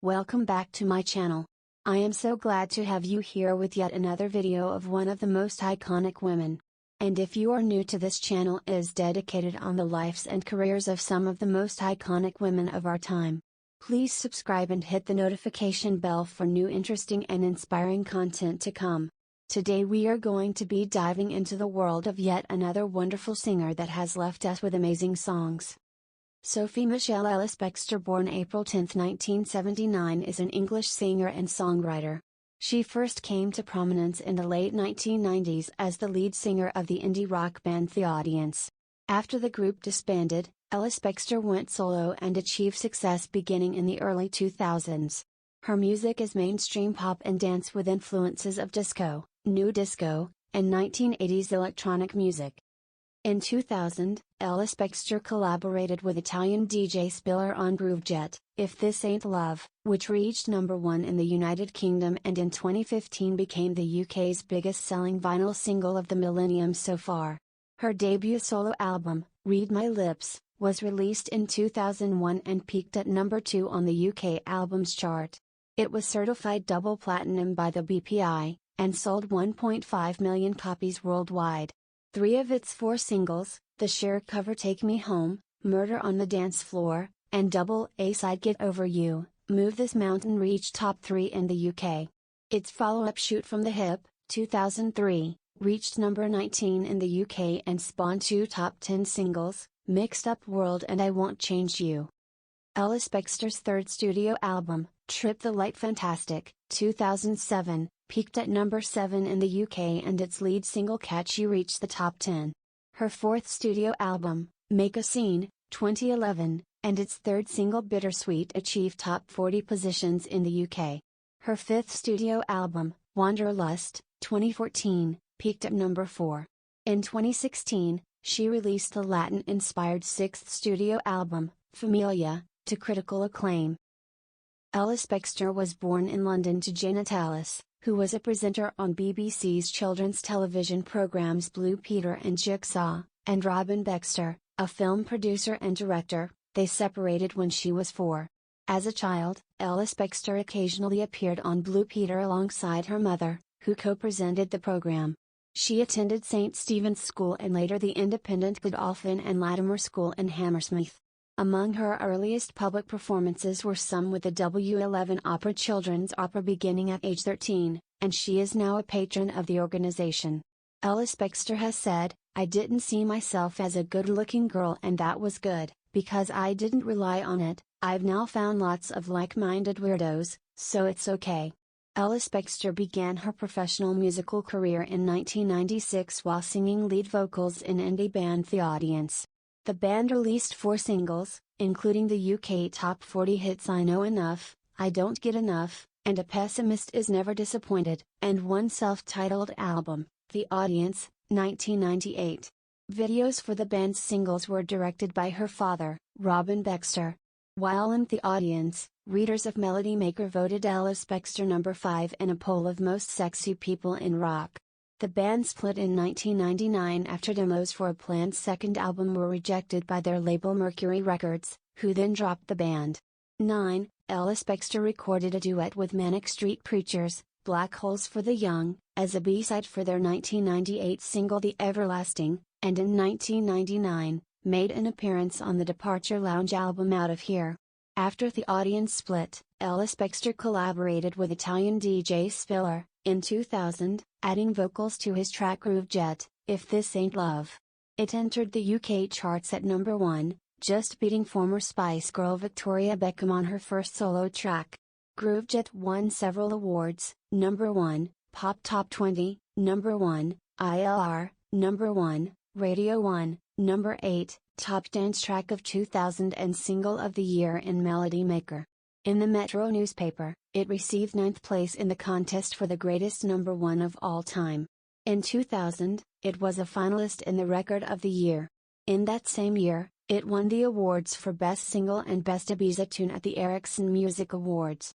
Welcome back to my channel. I am so glad to have you here with yet another video of one of the most iconic women. And if you are new to this channel, it is dedicated on the lives and careers of some of the most iconic women of our time. Please subscribe and hit the notification bell for new interesting and inspiring content to come. Today we are going to be diving into the world of yet another wonderful singer that has left us with amazing songs. Sophie Michelle Ellis-Bextor, born April 10, 1979, is an English singer and songwriter. She first came to prominence in the late 1990s as the lead singer of the indie rock band The Audience. After the group disbanded, Ellis-Bextor went solo and achieved success beginning in the early 2000s. Her music is mainstream pop and dance with influences of disco, new disco, and 1980s electronic music. In 2000, Ellis-Bextor collaborated with Italian DJ Spiller on Groovejet, If This Ain't Love, which reached number 1 in the United Kingdom and in 2015 became the UK's biggest selling vinyl single of the millennium so far. Her debut solo album, Read My Lips, was released in 2001 and peaked at number 2 on the UK Albums Chart. It was certified double platinum by the BPI, and sold 1.5 million copies worldwide. 3 of its 4 singles, the Cher cover Take Me Home, Murder on the Dance Floor, and double A-side Get Over You, Move This Mountain, reached top 3 in the UK. Its follow-up Shoot From the Hip, 2003, reached number 19 in the UK and spawned 2 top 10 singles, Mixed Up World and I Won't Change You. Ellis-Bextor's third studio album, Trip the Light Fantastic, 2007, peaked at number 7 in the UK and its lead single Catch You reached the top 10. Her fourth studio album, Make a Scene, 2011, and its third single Bittersweet achieved top 40 positions in the UK. Her fifth studio album, Wanderlust, 2014, peaked at number 4. In 2016, she released the Latin-inspired sixth studio album, Familia, to critical acclaim. Ellis-Bextor was born in London to Jane Tallis, who was a presenter on BBC's children's television programs Blue Peter and Jigsaw, and Robin Baxter, a film producer and director. They separated when she was 4. As a child, Ellis-Bextor occasionally appeared on Blue Peter alongside her mother, who co-presented the program. She attended St. Stephen's School and later the independent Godolphin and Latimer School in Hammersmith. Among her earliest public performances were some with the W11 Opera Children's Opera beginning at age 13, and she is now a patron of the organization. Ellis-Bextor has said, "I didn't see myself as a good-looking girl and that was good, because I didn't rely on it. I've now found lots of like-minded weirdos, so it's okay." Ellis-Bextor began her professional musical career in 1996 while singing lead vocals in indie band The Audience. The band released 4 singles, including the UK top 40 hits I Know Enough, I Don't Get Enough, and A Pessimist Is Never Disappointed, and one self-titled album, The Audience, 1998. Videos for the band's singles were directed by her father, Robin Baxter. While in The Audience, readers of Melody Maker voted Ellis-Bextor number 5 in a poll of most sexy people in rock. The band split in 1999 after demos for a planned second album were rejected by their label Mercury Records, who then dropped the band. 9. Ellis-Bextor recorded a duet with Manic Street Preachers, Black Holes for the Young, as a B-side for their 1998 single The Everlasting, and in 1999, made an appearance on the Departure Lounge album Out of Here. After The Audience split, Ellis-Bextor collaborated with Italian DJ Spiller, in 2000, adding vocals to his track Groovejet, If This Ain't Love. It entered the UK charts at number 1, just beating former Spice Girl Victoria Beckham on her first solo track. Groovejet won several awards: number 1, Pop Top 20, number 1, ILR, number 1, Radio 1, number 8, Top Dance Track of 2000 and Single of the Year in Melody Maker. In the Metro newspaper, it received 9th place in the contest for the greatest number 1 of all time. In 2000, it was a finalist in the Record of the Year. In that same year, it won the awards for Best Single and Best Ibiza Tune at the Ericsson Music Awards.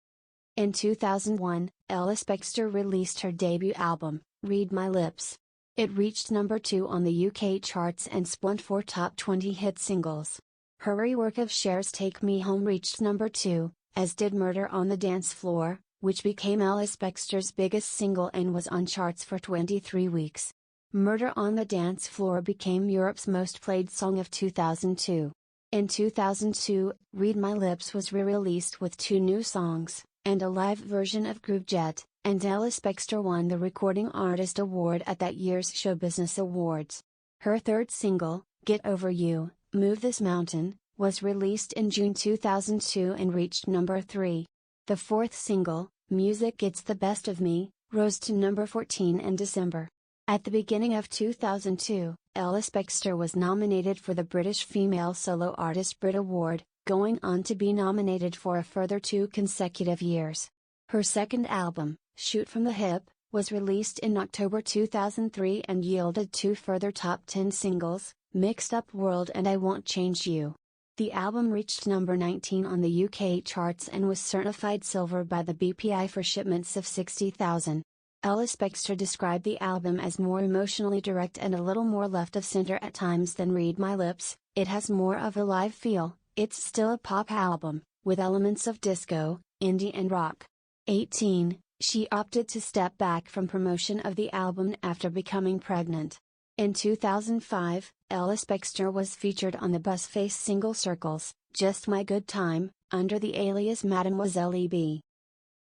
In 2001, Ellis-Bextor released her debut album, Read My Lips. It reached number 2 on the UK charts and spawned 4 top 20 hit singles. Her rework of Cher's Take Me Home reached number 2, as did Murder on the Dance Floor, which became Ellis-Bextor's biggest single and was on charts for 23 weeks. Murder on the Dance Floor became Europe's most played song of 2002. In 2002, Read My Lips was re-released with 2 new songs, and a live version of Groove Jet, and Ellis-Bextor won the Recording Artist Award at that year's Show Business Awards. Her third single, Get Over You, Move This Mountain, was released in June 2002 and reached number 3. The fourth single, Music Gets the Best of Me, rose to number 14 in December. At the beginning of 2002, Ellis-Bextor was nominated for the British Female Solo Artist Brit Award, going on to be nominated for a further 2 consecutive years. Her second album, Shoot from the Hip, was released in October 2003 and yielded 2 further top 10 singles, Mixed Up World and I Won't Change You. The album reached number 19 on the UK charts and was certified silver by the BPI for shipments of 60,000. Ellis-Bextor described the album as more emotionally direct and a little more left of center at times than Read My Lips. It has more of a live feel. It's still a pop album, with elements of disco, indie and rock. 18. She opted to step back from promotion of the album after becoming pregnant. In 2005, Ellis-Bextor was featured on the Buzzface single Circles, Just My Good Time, under the alias Mademoiselle E.B.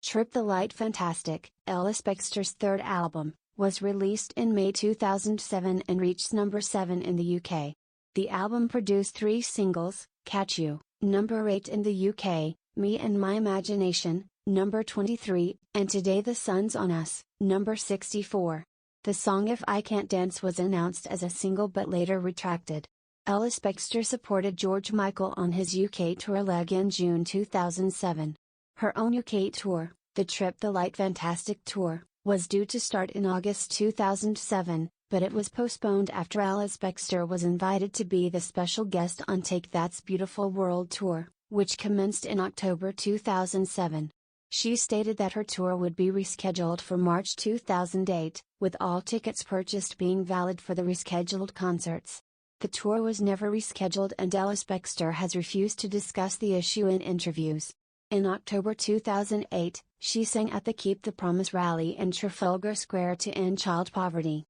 Trip the Light Fantastic, Ellis-Bextor's third album, was released in May 2007 and reached number 7 in the UK. The album produced 3 singles, Catch You, number 8 in the UK, Me and My Imagination, number 23, and Today the Sun's on Us, number 64. The song If I Can't Dance was announced as a single but later retracted. Ellis-Bextor supported George Michael on his UK tour leg in June 2007. Her own UK tour, the Trip the Light Fantastic Tour, was due to start in August 2007, but it was postponed after Ellis-Bextor was invited to be the special guest on Take That's Beautiful World Tour, which commenced in October 2007. She stated that her tour would be rescheduled for March 2008, with all tickets purchased being valid for the rescheduled concerts. The tour was never rescheduled and Ellis-Bextor has refused to discuss the issue in interviews. In October 2008, she sang at the Keep the Promise rally in Trafalgar Square to end child poverty.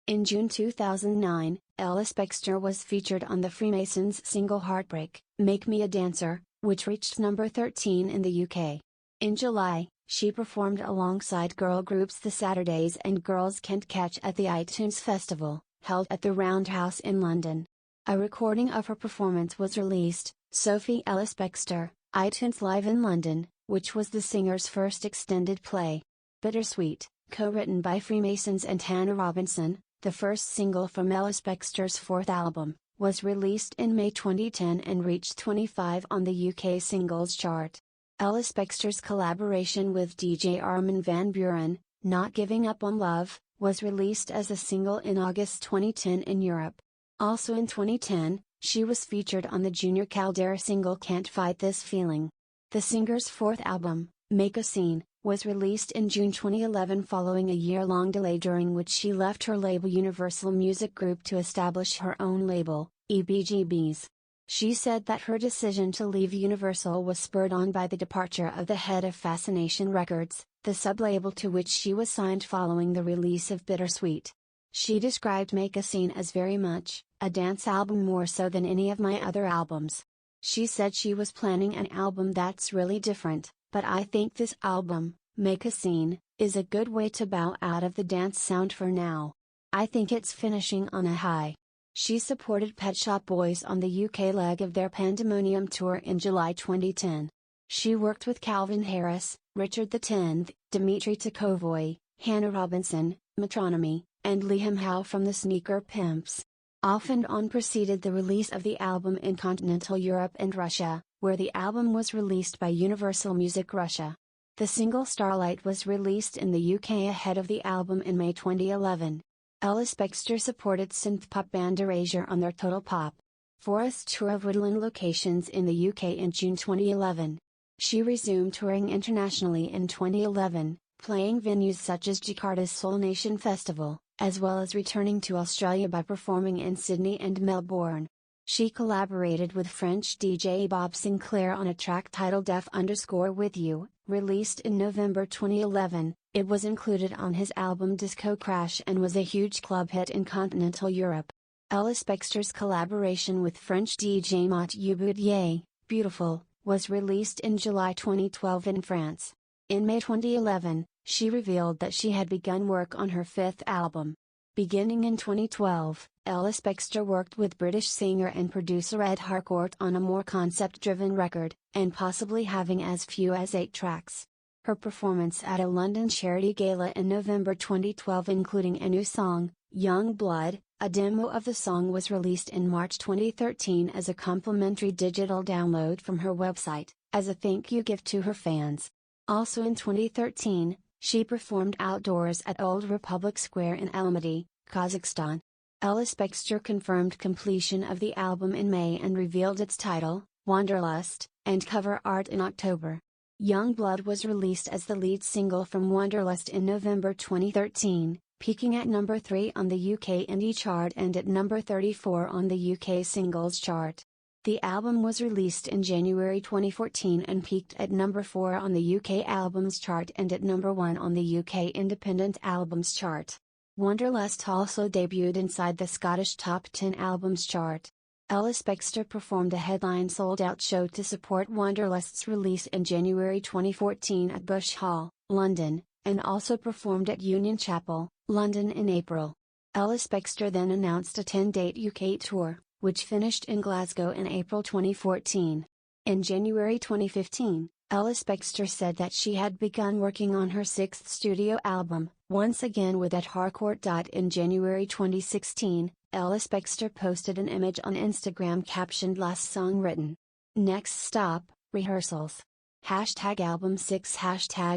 In June 2009, Ellis-Bextor was featured on the Freemasons' single Heartbreak, Make Me a Dancer, which reached number 13 in the UK. In July, she performed alongside girl groups The Saturdays and Girls Can't Catch at the iTunes Festival, held at the Roundhouse in London. A recording of her performance was released, Sophie Ellis-Bextor, iTunes Live in London, which was the singer's first extended play. Bittersweet, co-written by Freemasons and Hannah Robinson, the first single from Ellis-Bextor's fourth album, was released in May 2010 and reached 25 on the UK singles chart. Ellis-Bextor's collaboration with DJ Armin van Buuren, Not Giving Up on Love, was released as a single in August 2010 in Europe. Also in 2010, she was featured on the Junior Caldera single Can't Fight This Feeling. The singer's fourth album, Make a Scene, was released in June 2011 following a year-long delay during which she left her label Universal Music Group to establish her own label, EBGBs. She said that her decision to leave Universal was spurred on by the departure of the head of Fascination Records, the sub-label to which she was signed following the release of Bittersweet. She described Make a Scene as very much a dance album, more so than any of my other albums. She said she was planning an album that's really different, but I think this album, Make a Scene, is a good way to bow out of the dance sound for now. I think it's finishing on a high. She supported Pet Shop Boys on the UK leg of their Pandemonium tour in July 2010. She worked with Calvin Harris, Richard X, Dimitri Takovoy, Hannah Robinson, Metronomy, and Liam Howe from the Sneaker Pimps. Off and On preceded the release of the album in continental Europe and Russia, where the album was released by Universal Music Russia. The single Starlight was released in the UK ahead of the album in May 2011. Ellis-Bextor supported synth-pop band Erasure on their Total Pop Forest tour of woodland locations in the UK in June 2011. She resumed touring internationally in 2011, playing venues such as Jakarta's Soul Nation Festival, as well as returning to Australia by performing in Sydney and Melbourne. She collaborated with French DJ Bob Sinclair on a track titled F_With You, released in November 2011. It was included on his album Disco Crash and was a huge club hit in continental Europe. Ellis-Bextor's collaboration with French DJ Mathieu Boudier, Beautiful, was released in July 2012 in France. In May 2011, she revealed that she had begun work on her fifth album. Beginning in 2012, Ellis-Bextor worked with British singer and producer Ed Harcourt on a more concept-driven record, and possibly having as few as 8 tracks. Her performance at a London charity gala in November 2012 including a new song, Young Blood, a demo of the song was released in March 2013 as a complimentary digital download from her website, as a thank you gift to her fans. Also in 2013, she performed outdoors at Old Republic Square in Almaty, Kazakhstan. Ellis-Bextor confirmed completion of the album in May and revealed its title, Wanderlust, and cover art in October. Young Blood was released as the lead single from Wanderlust in November 2013, peaking at number 3 on the UK Indie chart and at number 34 on the UK Singles chart. The album was released in January 2014 and peaked at number 4 on the UK Albums chart and at number 1 on the UK Independent Albums chart. Wanderlust also debuted inside the Scottish Top 10 Albums chart. Ellis-Bextor performed a headline sold-out show to support Wanderlust's release in January 2014 at Bush Hall, London, and also performed at Union Chapel, London in April. Ellis-Bextor then announced a 10-date UK tour, which finished in Glasgow in April 2014. In January 2015, Ellis-Bextor said that she had begun working on her 6th studio album, once again with Ed Harcourt. In January 2016, Ellis-Bextor posted an image on Instagram captioned Last Song Written. Next stop, rehearsals. #album 6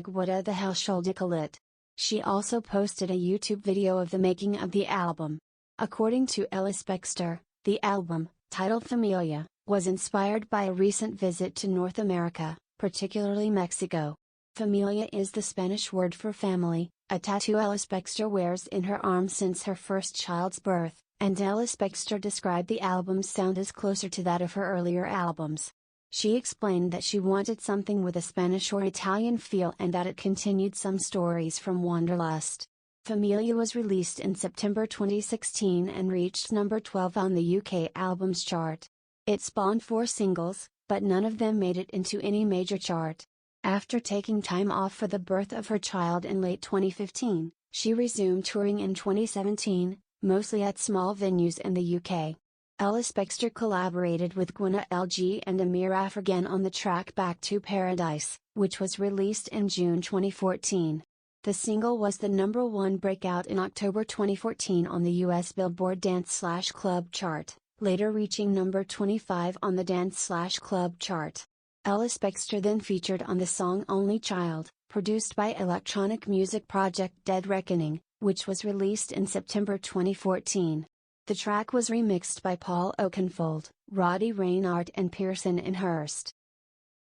#what the hell should I call it? She also posted a YouTube video of the making of the album. According to Ellis-Bextor, the album, titled Familia, was inspired by a recent visit to North America, particularly Mexico. Familia is the Spanish word for family, a tattoo Ellis-Bextor wears in her arm since her first child's birth, and Ellis-Bextor described the album's sound as closer to that of her earlier albums. She explained that she wanted something with a Spanish or Italian feel and that it continued some stories from Wanderlust. Familia was released in September 2016 and reached number 12 on the UK Albums chart. It spawned 4 singles, but none of them made it into any major chart. After taking time off for the birth of her child in late 2015, she resumed touring in 2017, mostly at small venues in the UK. Ellis-Bextor collaborated with Gwenna LG and Amir Afrogan on the track Back to Paradise, which was released in June 2014. The single was the number 1 breakout in October 2014 on the US Billboard Dance/Club chart, later reaching number 25 on the Dance/Club chart. Ellis-Bextor then featured on the song Only Child, produced by electronic music project Dead Reckoning, which was released in September 2014. The track was remixed by Paul Oakenfold, Roddy Reinhardt and Pearson Hurst.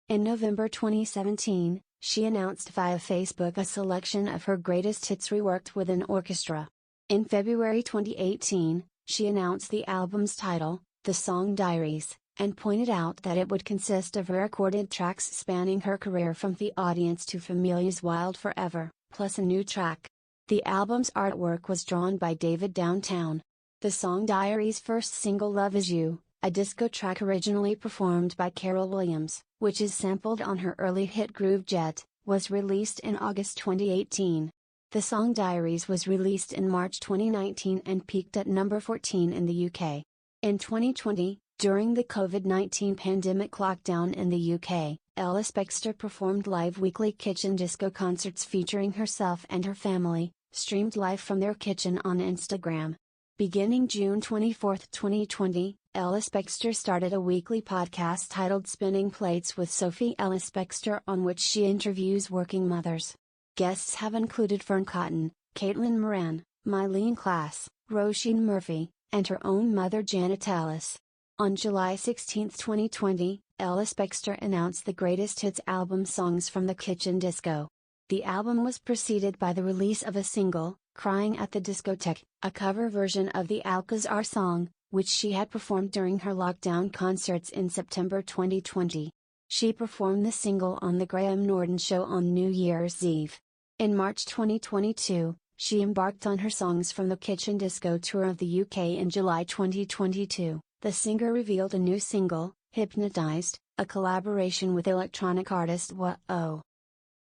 In November 2017, she announced via Facebook a selection of her greatest hits reworked with an orchestra. In February 2018, she announced the album's title, The Song Diaries, and pointed out that it would consist of recorded tracks spanning her career from The Audience to Familia's Wild Forever, plus a new track. The album's artwork was drawn by David Downtown. The Song Diaries' first single Love Is You, a disco track originally performed by Carol Williams, which is sampled on her early hit Groove Jet, was released in August 2018. The Song Diaries was released in March 2019 and peaked at number 14 in the UK. In 2020, during the COVID-19 pandemic lockdown in the UK, Ellis-Bextor performed live weekly kitchen disco concerts featuring herself and her family, streamed live from their kitchen on Instagram. Beginning June 24, 2020, Ellis-Bextor started a weekly podcast titled Spinning Plates with Sophie Ellis-Bextor, on which she interviews working mothers. Guests have included Fern Cotton, Caitlin Moran, Mylene Klass, Roisin Murphy, and her own mother Janet Ellis. On July 16, 2020, Ellis-Bextor announced the Greatest Hits album Songs from the Kitchen Disco. The album was preceded by the release of a single, Crying at the Discotheque, a cover version of the Alcazar song, which she had performed during her lockdown concerts in September 2020. She performed the single on The Graham Norton Show on New Year's Eve. In March 2022, she embarked on her Songs from the Kitchen Disco tour of the UK. In July 2022, the singer revealed a new single, Hypnotized, a collaboration with electronic artist Wo.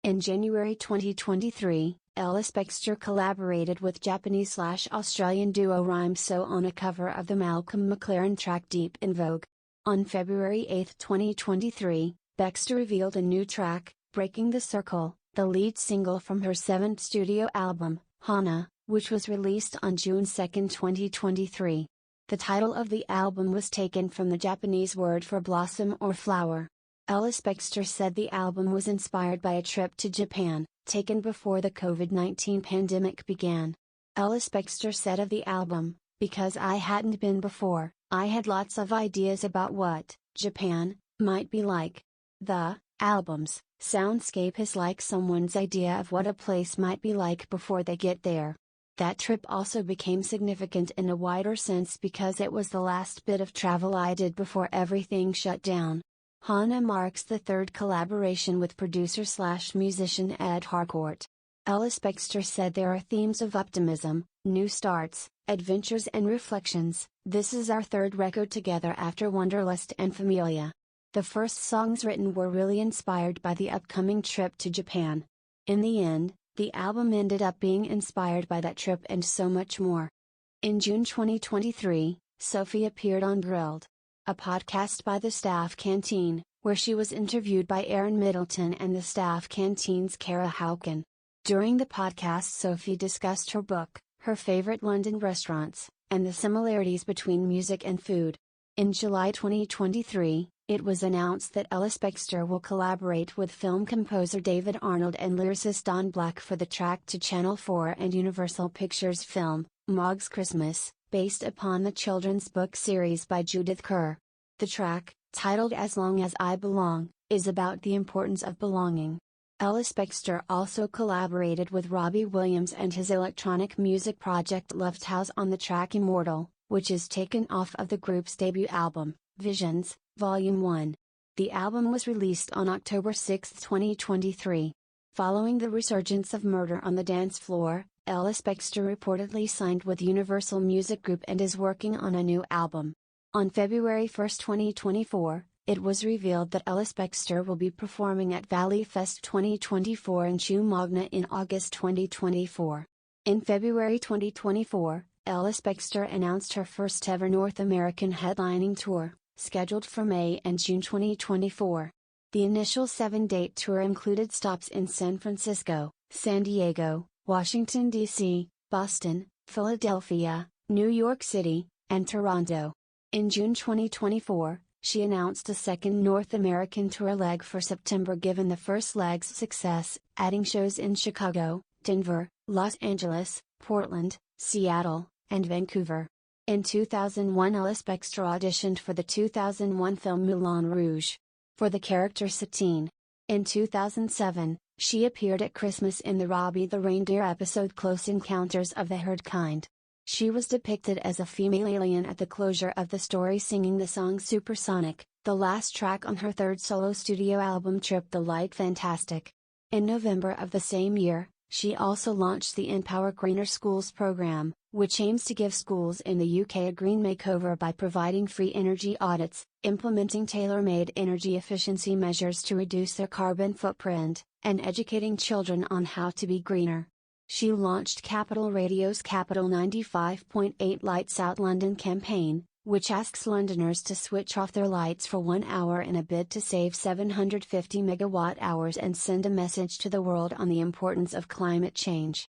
In January 2023, Ellis-Bextor collaborated with Japanese/Australian duo Rhyme So on a cover of the Malcolm McLaren track Deep in Vogue. On February 8, 2023, Bextor revealed a new track, Breaking the Circle, the lead single from her 7th studio album, Hana, which was released on June 2, 2023. The title of the album was taken from the Japanese word for blossom or flower. Ellis-Bextor said the album was inspired by a trip to Japan, taken before the COVID-19 pandemic began. Ellis-Bextor said of the album, "Because I hadn't been before, I had lots of ideas about what Japan might be like. The album's soundscape is like someone's idea of what a place might be like before they get there." That trip also became significant in a wider sense because it was the last bit of travel I did before everything shut down. Hana marks the third collaboration with producer/musician Ed Harcourt. Ellis-Bextor said there are themes of optimism, new starts, adventures and reflections. This is our third record together after Wanderlust and Familia. The first songs written were really inspired by the upcoming trip to Japan. In the end, the album ended up being inspired by that trip and so much more. In June 2023, Sophie appeared on Grilled, a podcast by the Staff Canteen, where she was interviewed by Aaron Middleton and the Staff Canteen's Cara Houken. During the podcast, Sophie discussed her book, her favorite London restaurants, and the similarities between music and food. In July 2023, it was announced that Ellis-Bextor will collaborate with film composer David Arnold and lyricist Don Black for the track to Channel 4 and Universal Pictures film, Mog's Christmas, based upon the children's book series by Judith Kerr. The track, titled As Long as I Belong, is about the importance of belonging. Ellis-Bextor also collaborated with Robbie Williams and his electronic music project Lofthouse on the track Immortal, which is taken off of the group's debut album, Visions, Volume 1. The album was released on October 6, 2023. Following the resurgence of Murder on the Dance Floor, Ellis-Bextor reportedly signed with Universal Music Group and is working on a new album. On February 1, 2024, it was revealed that Ellis-Bextor will be performing at Valley Fest 2024 in Chumagna in August 2024. In February 2024, Ellis-Bextor announced her first ever North American headlining tour, scheduled for May and June 2024. The initial 7-date tour included stops in San Francisco, San Diego, Washington, D.C., Boston, Philadelphia, New York City, and Toronto. In June 2024, she announced a second North American tour leg for September given the first leg's success, adding shows in Chicago, Denver, Los Angeles, Portland, Seattle, and Vancouver. In 2001, Ellis-Bextor auditioned for the 2001 film Moulin Rouge, for the character Satine. In 2007, she appeared at Christmas in the Robbie the Reindeer episode Close Encounters of the Third Kind. She was depicted as a female alien at the closure of the story singing the song Supersonic, the last track on her third solo studio album Trip the Light Fantastic. In November of the same year, she also launched the Empower Greener Schools program, which aims to give schools in the UK a green makeover by providing free energy audits, implementing tailor-made energy efficiency measures to reduce their carbon footprint, and educating children on how to be greener. She launched Capital Radio's Capital 95.8 Lights Out London campaign, which asks Londoners to switch off their lights for 1 hour in a bid to save 750 megawatt-hours and send a message to the world on the importance of climate change.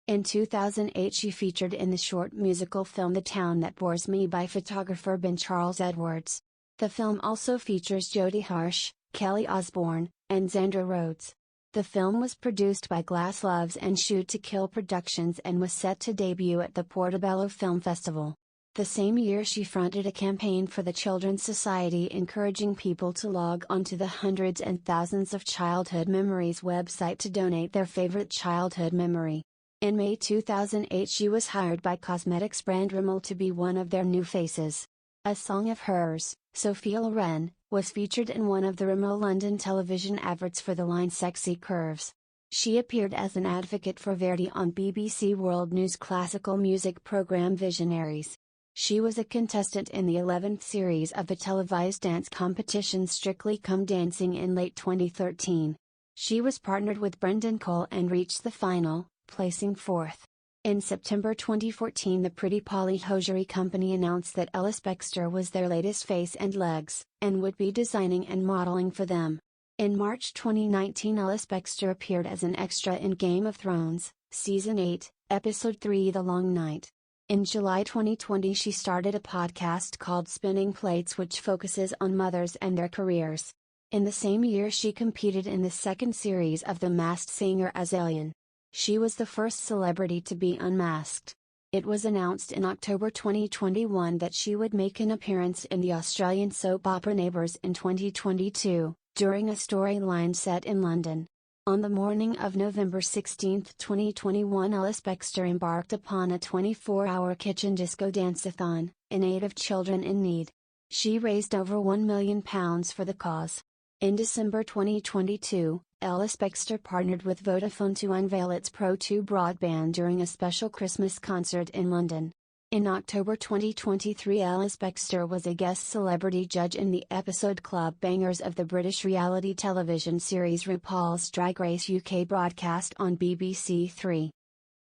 In 2008, she featured in the short musical film The Town That Bores Me by photographer Ben Charles Edwards. The film also features Jodie Harsh, Kelly Osbourne, and Xandra Rhodes. The film was produced by Glass Loves and Shoot to Kill Productions and was set to debut at the Portobello Film Festival. The same year she fronted a campaign for the Children's Society encouraging people to log onto the Hundreds and Thousands of Childhood Memories website to donate their favorite childhood memory. In May 2008 she was hired by cosmetics brand Rimmel to be one of their new faces. A song of hers, Sophie Ellis-Bextor, was featured in one of the Rimmel London television adverts for the line Sexy Curves. She appeared as an advocate for Verdi on BBC World News classical music programme Visionaries. She was a contestant in the 11th series of the televised dance competition Strictly Come Dancing in late 2013. She was partnered with Brendan Cole and reached the final, placing fourth. In September 2014 the Pretty Polly hosiery company announced that Ellis-Bextor was their latest face and legs, and would be designing and modeling for them. In March 2019 Ellis-Bextor appeared as an extra in Game of Thrones, Season 8, Episode 3 The Long Night. In July 2020 she started a podcast called Spinning Plates which focuses on mothers and their careers. In the same year she competed in the second series of The Masked Singer as Alien. She was the first celebrity to be unmasked. It was announced in October 2021 that she would make an appearance in the Australian soap opera Neighbours in 2022, during a storyline set in London. On the morning of November 16, 2021 Ellis-Bextor embarked upon a 24-hour kitchen disco dance-a-thon, in aid of children in need. She raised over £1 million for the cause. In December 2022, Ellis-Bextor partnered with Vodafone to unveil its Pro2 broadband during a special Christmas concert in London. In October 2023 Ellis-Bextor was a guest celebrity judge in the episode Club Bangers of the British reality television series RuPaul's Drag Race UK broadcast on BBC Three.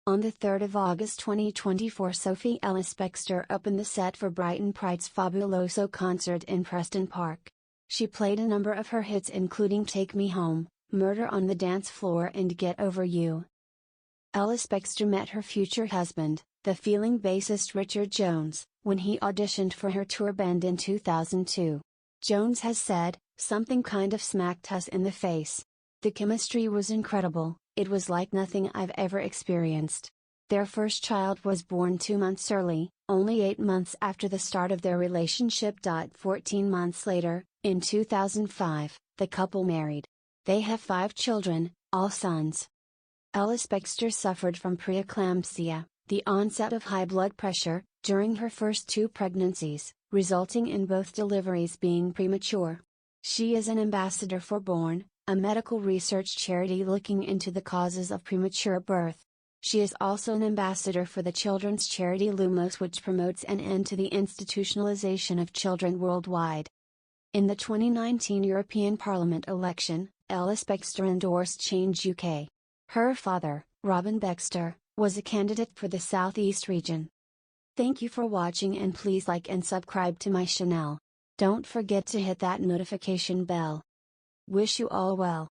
On the 3rd of August 2024 Sophie Ellis-Bextor opened the set for Brighton Pride's Fabuloso concert in Preston Park. She played a number of her hits including Take Me Home, Murder on the Dance Floor and Get Over You. Ellis-Bextor met her future husband, the Feeling bassist Richard Jones, when he auditioned for her tour band in 2002. Jones has said, "Something kind of smacked us in the face. The chemistry was incredible, it was like nothing I've ever experienced." Their first child was born 2 months early, only 8 months after the start of their relationship. 14 months later, in 2005, the couple married. They have 5 children, all sons. Ellis-Bextor suffered from preeclampsia, the onset of high blood pressure, during her first 2 pregnancies, resulting in both deliveries being premature. She is an ambassador for Born, a medical research charity looking into the causes of premature birth. She is also an ambassador for the children's charity Lumos, which promotes an end to the institutionalization of children worldwide. In the 2019 European Parliament election, Ellis-Bextor endorsed Change UK. Her father, Robin Bextor, was a candidate for the South East region. Thank you for watching and please like and subscribe to my channel. Don't forget to hit that notification bell. Wish you all well.